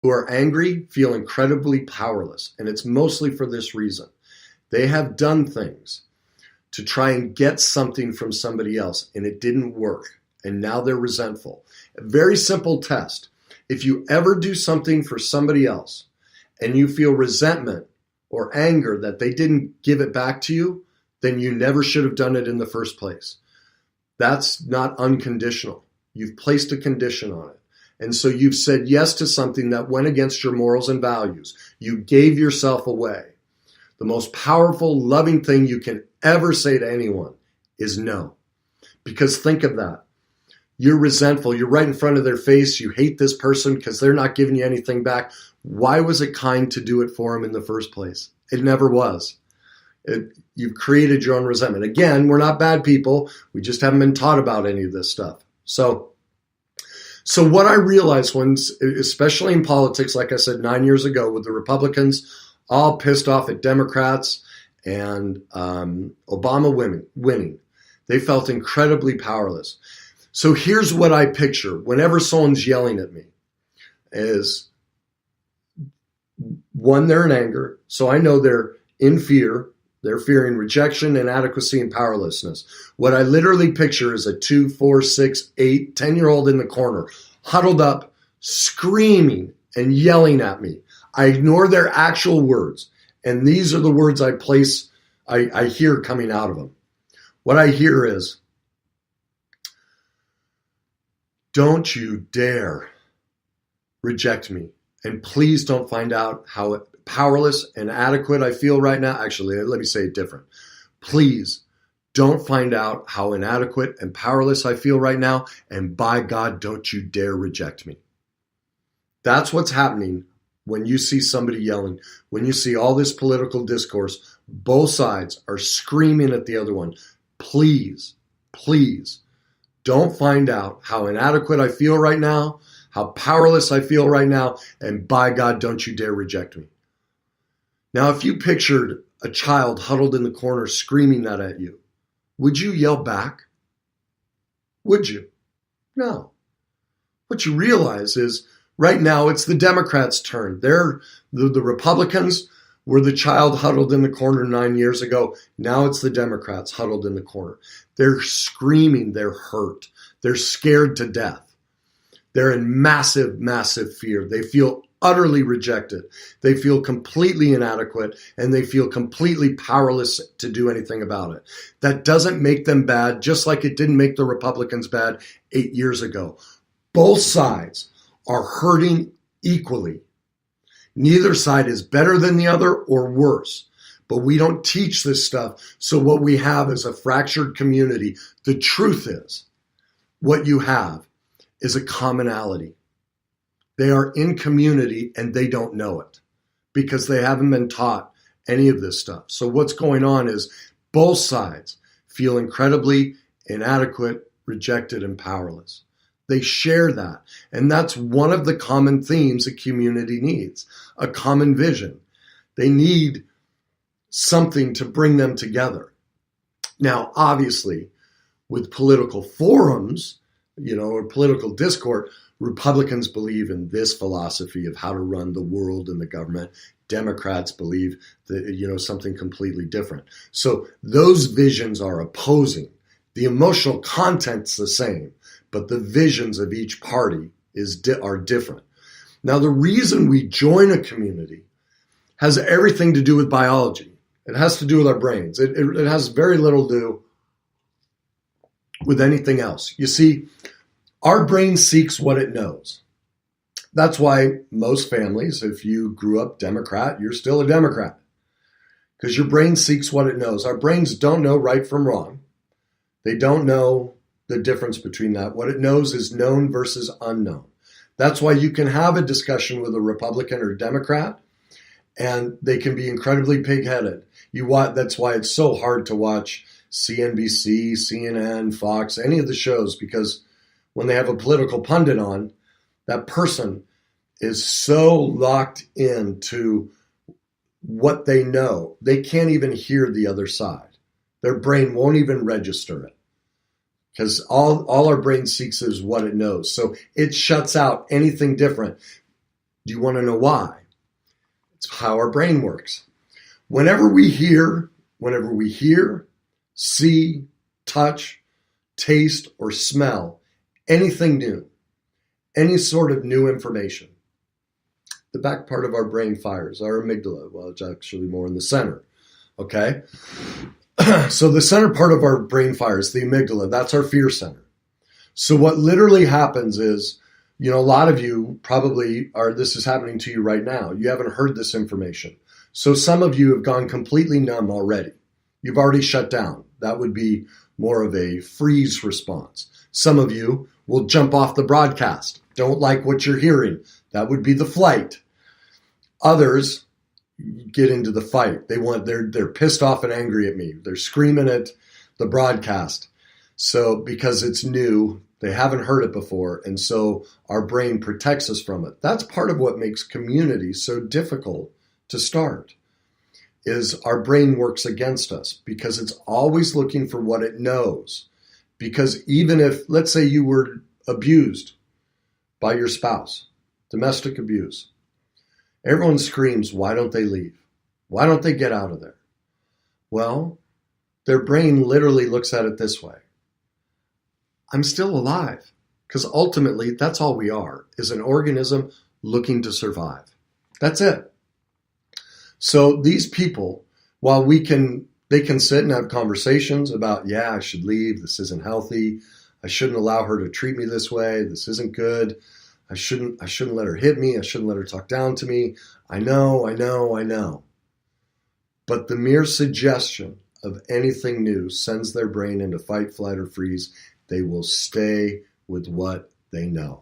who are angry feel incredibly powerless, and it's mostly for this reason. They have done things to try and get something from somebody else, and it didn't work, and now they're resentful. A very simple test. If you ever do something for somebody else and you feel resentment or anger that they didn't give it back to you, then you never should have done it in the first place. That's not unconditional. You've placed a condition on it. And so you've said yes to something that went against your morals and values. You gave yourself away. The most powerful, loving thing you can ever say to anyone is no. Because think of that. You're resentful. You're right in front of their face. You hate this person because they're not giving you anything back. Why was it kind to do it for them in the first place? It never was. You've created your own resentment. Again, we're not bad people. We just haven't been taught about any of this stuff. So what I realized especially in politics, like I said 9 years ago, with the Republicans all pissed off at Democrats and Obama winning, they felt incredibly powerless. So here's what I picture whenever someone's yelling at me is, one, they're in anger. So I know they're in fear. They're fearing rejection, inadequacy, and powerlessness. What I literally picture is a 2, 4, 6, 8, 10-year-old in the corner, huddled up, screaming and yelling at me. I ignore their actual words. And these are the words I hear coming out of them. What I hear is, don't you dare reject me. And please don't find out how powerless and inadequate I feel right now. Actually, let me say it different. Please don't find out how inadequate and powerless I feel right now. And by God, don't you dare reject me. That's what's happening when you see somebody yelling, when you see all this political discourse. Both sides are screaming at the other one. Please, please don't find out how inadequate I feel right now, how powerless I feel right now, and by God, don't you dare reject me. Now, if you pictured a child huddled in the corner screaming that at you, would you yell back? Would you? No. What you realize is right now it's the Democrats' turn. The Republicans were the child huddled in the corner 9 years ago. Now it's the Democrats huddled in the corner. They're screaming, they're hurt. They're scared to death. They're in massive, massive fear. They feel utterly rejected. They feel completely inadequate, and they feel completely powerless to do anything about it. That doesn't make them bad, just like it didn't make the Republicans bad 8 years ago. Both sides are hurting equally. Neither side is better than the other or worse. But we don't teach this stuff. So what we have is a fractured community. The truth is, what you have is a commonality. They are in community and they don't know it because they haven't been taught any of this stuff. So what's going on is both sides feel incredibly inadequate, rejected, and powerless. They share that. And that's one of the common themes a community needs, a common vision. They need something to bring them together. Now, obviously, with political forums, or political discourse, Republicans believe in this philosophy of how to run the world and the government. Democrats believe that, something completely different. So those visions are opposing. The emotional content's the same, but the visions of each party are different. Now, the reason we join a community has everything to do with biology. It has to do with our brains. It has very little to do with anything else. You see, our brain seeks what it knows. That's why most families, if you grew up Democrat, you're still a Democrat, because your brain seeks what it knows. Our brains don't know right from wrong. They don't know the difference between that. What it knows is known versus unknown. That's why you can have a discussion with a Republican or Democrat, and they can be incredibly pig-headed. That's why it's so hard to watch CNBC, CNN, Fox, any of the shows, because when they have a political pundit on, that person is so locked into what they know, they can't even hear the other side. Their brain won't even register it, because all our brain seeks is what it knows. So it shuts out anything different. Do you want to know why? It's how our brain works. Whenever we hear, see, touch, taste, or smell anything new, any sort of new information, the back part of our brain fires, our amygdala. Well, it's actually more in the center. Okay? So the center part of our brain fires, the amygdala, that's our fear center. So what literally happens is, a lot of you probably this is happening to you right now. You haven't heard this information. So some of you have gone completely numb already. You've already shut down. That would be more of a freeze response. Some of you will jump off the broadcast. Don't like what you're hearing. That would be the flight. Others get into the fight. They're pissed off and angry at me. They're screaming at the broadcast. So because it's new, they haven't heard it before, and so our brain protects us from it. That's part of what makes community so difficult to start, is our brain works against us because it's always looking for what it knows. Because even if, let's say you were abused by your spouse, domestic abuse, everyone screams, why don't they leave? Why don't they get out of there? Well, their brain literally looks at it this way. I'm still alive, because ultimately that's all we are, is an organism looking to survive. That's it. So these people, while they can sit and have conversations about, yeah, I should leave, this isn't healthy, I shouldn't allow her to treat me this way, this isn't good, I shouldn't let her hit me, I shouldn't let her talk down to me, I know. But the mere suggestion of anything new sends their brain into fight, flight, or freeze. They will stay with what they know.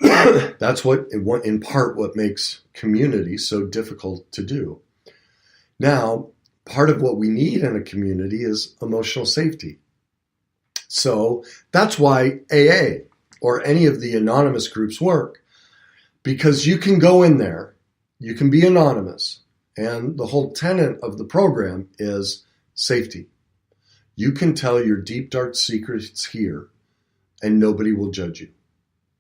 That's in part what makes community so difficult to do. Now, part of what we need in a community is emotional safety. So that's why AA or any of the anonymous groups work, because you can go in there, you can be anonymous, and the whole tenet of the program is safety. You can tell your deep, dark secrets here, and nobody will judge you.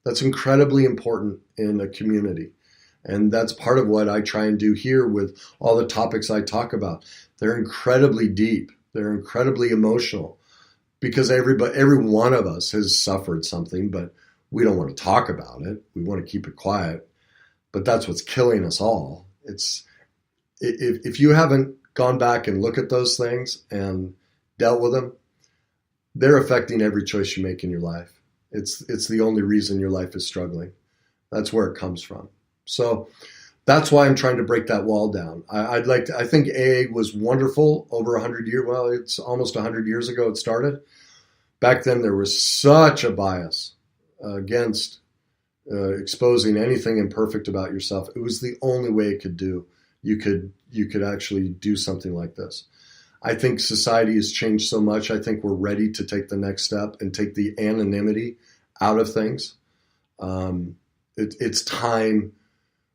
That's incredibly important in a community. And that's part of what I try and do here with all the topics I talk about. They're incredibly deep. They're incredibly emotional, because every one of us has suffered something, but we don't want to talk about it. We want to keep it quiet. But that's what's killing us all. If you haven't gone back and looked at those things and dealt with them, they're affecting every choice you make in your life. It's the only reason your life is struggling. That's where it comes from. So that's why I'm trying to break that wall down. I think AA was wonderful over 100 years. Well, it's almost 100 years ago it started. Back then there was such a bias against exposing anything imperfect about yourself. It was the only way it could do. You could actually do something like this. I think society has changed so much. I think we're ready to take the next step and take the anonymity out of things. It's time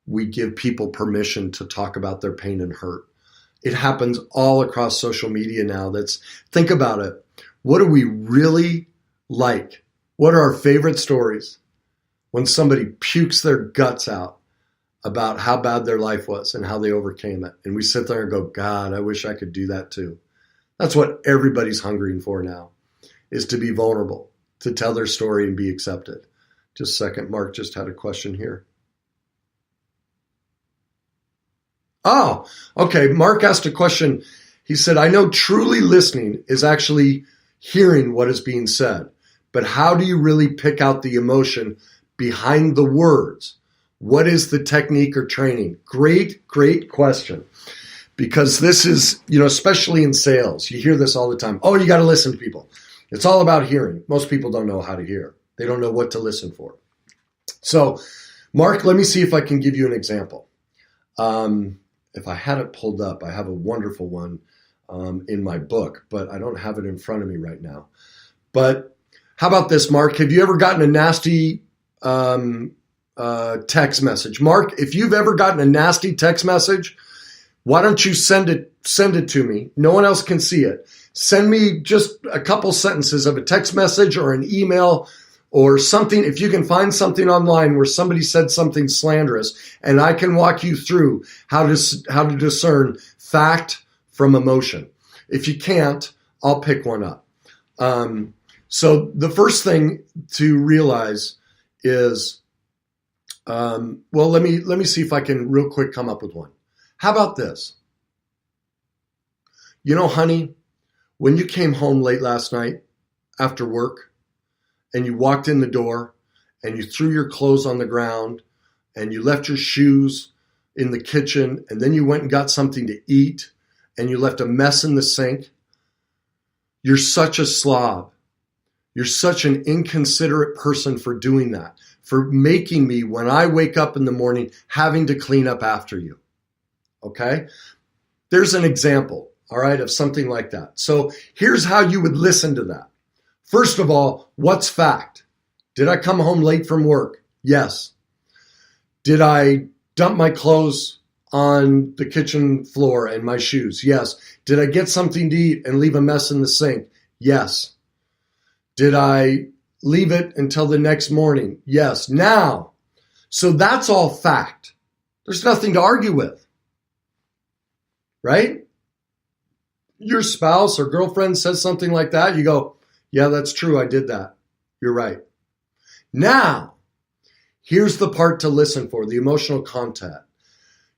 we give people permission to talk about their pain and hurt. It happens all across social media now. Think about it. What do we really like? What are our favorite stories? When somebody pukes their guts out about how bad their life was and how they overcame it. And we sit there and go, God, I wish I could do that too. That's what everybody's hungering for now, is to be vulnerable, to tell their story and be accepted. Just a second, Mark just had a question here. Oh, okay. Mark asked a question. He said, I know truly listening is actually hearing what is being said, but how do you really pick out the emotion behind the words? What is the technique or training? Great, great question. Because this is, especially in sales, you hear this all the time. Oh, you got to listen to people. It's all about hearing. Most people don't know how to hear. They don't know what to listen for. So, Mark, let me see if I can give you an example. If I had it pulled up, I have a wonderful one in my book, but I don't have it in front of me right now. But how about this, Mark? Have you ever gotten a nasty text message? Mark, if you've ever gotten a nasty text message, why don't you send it to me? No one else can see it. Send me just a couple sentences of a text message or an email or something, if you can find something online where somebody said something slanderous, and I can walk you through how to discern fact from emotion. If you can't, I'll pick one up. So the first thing to realize is, well, let me see if I can real quick come up with one. How about this? You know, honey, when you came home late last night after work and you walked in the door and you threw your clothes on the ground and you left your shoes in the kitchen and then you went and got something to eat and you left a mess in the sink, you're such a slob. You're such an inconsiderate person for doing that, for making me, when I wake up in the morning, having to clean up after you. Okay? There's an example, all right, of something like that. So here's how you would listen to that. First of all, what's fact? Did I come home late from work? Yes. Did I dump my clothes on the kitchen floor and my shoes? Yes. Did I get something to eat and leave a mess in the sink? Yes. Did I leave it until the next morning? Yes. Now, so that's all fact. There's nothing to argue with, right? Your spouse or girlfriend says something like that. You go, yeah, that's true. I did that. You're right. Now, here's the part to listen for, the emotional content.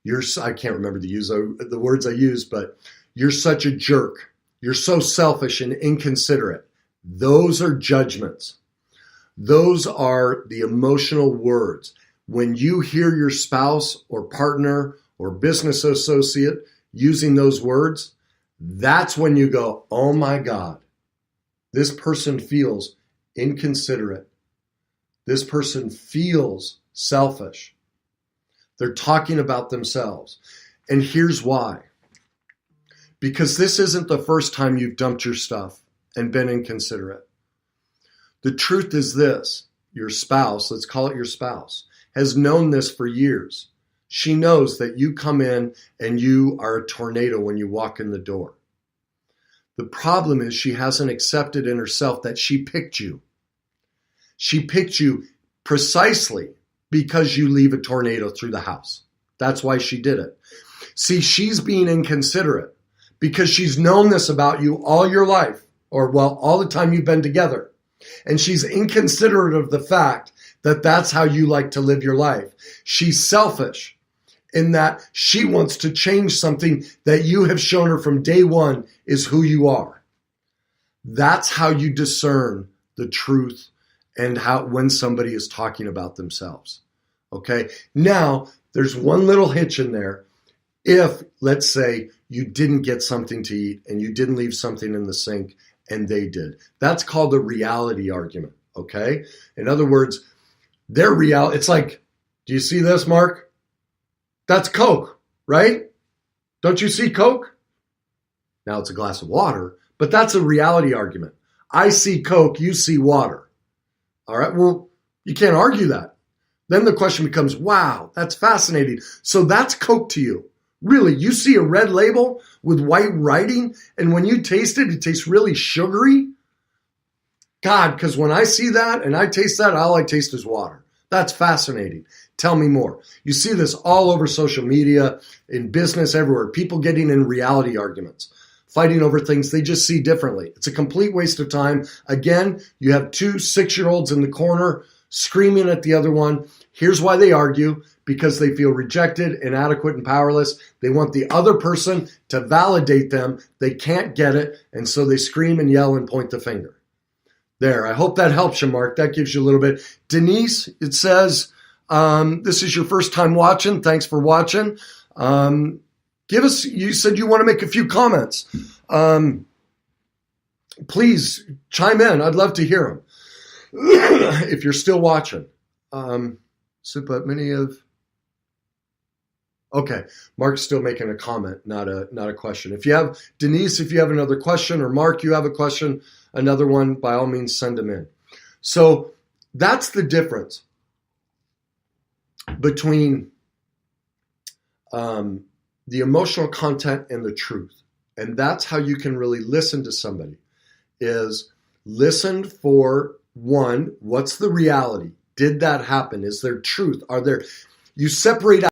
I can't remember the words I use, but you're such a jerk. You're so selfish and inconsiderate. Those are judgments. Those are the emotional words. When you hear your spouse or partner or business associate using those words, that's when you go, oh my God, this person feels inconsiderate. This person feels selfish. They're talking about themselves. And here's why. Because this isn't the first time you've dumped your stuff and been inconsiderate. The truth is this, your spouse, let's call it your spouse, has known this for years. She knows that you come in and you are a tornado when you walk in the door. The problem is she hasn't accepted in herself that she picked you. She picked you precisely because you leave a tornado through the house. That's why she did it. See, she's being inconsiderate because she's known this about you all your life, or well, all the time you've been together. And she's inconsiderate of the fact that that's how you like to live your life. She's selfish in that she wants to change something that you have shown her from day one is who you are. That's how you discern the truth and how when somebody is talking about themselves. Okay? Now, there's one little hitch in there. If, let's say, you didn't get something to eat and you didn't leave something in the sink and they did. That's called a reality argument, okay? In other words, their reality, it's like, do you see this, Mark? That's Coke, right? Don't you see Coke? Now it's a glass of water, but that's a reality argument. I see Coke, you see water. All right, well, you can't argue that. Then the question becomes, wow, that's fascinating. So that's Coke to you. Really, you see a red label with white writing, and when you taste it, it tastes really sugary? God, because when I see that and I taste that, all I taste is water. That's fascinating. Tell me more. You see this all over social media, in business, everywhere. People getting in reality arguments, fighting over things they just see differently. It's a complete waste of time. Again, you have two 6-year-olds in the corner screaming at the other one. Here's why they argue. Because they feel rejected, inadequate, and powerless. They want the other person to validate them. They can't get it, and so they scream and yell and point the finger. There, I hope that helps you, Mark. That gives you a little bit. Denise, it says, this is your first time watching. Thanks for watching. You said you want to make a few comments. Please chime in. I'd love to hear them. If you're still watching. But many of... Okay, Mark's still making a comment, not a question. If you have, Denise, if you have another question, or Mark, you have a question, another one, by all means, send them in. So that's the difference between the emotional content and the truth. And that's how you can really listen to somebody, is listen for One, what's the reality? Did that happen? Is there truth? You separate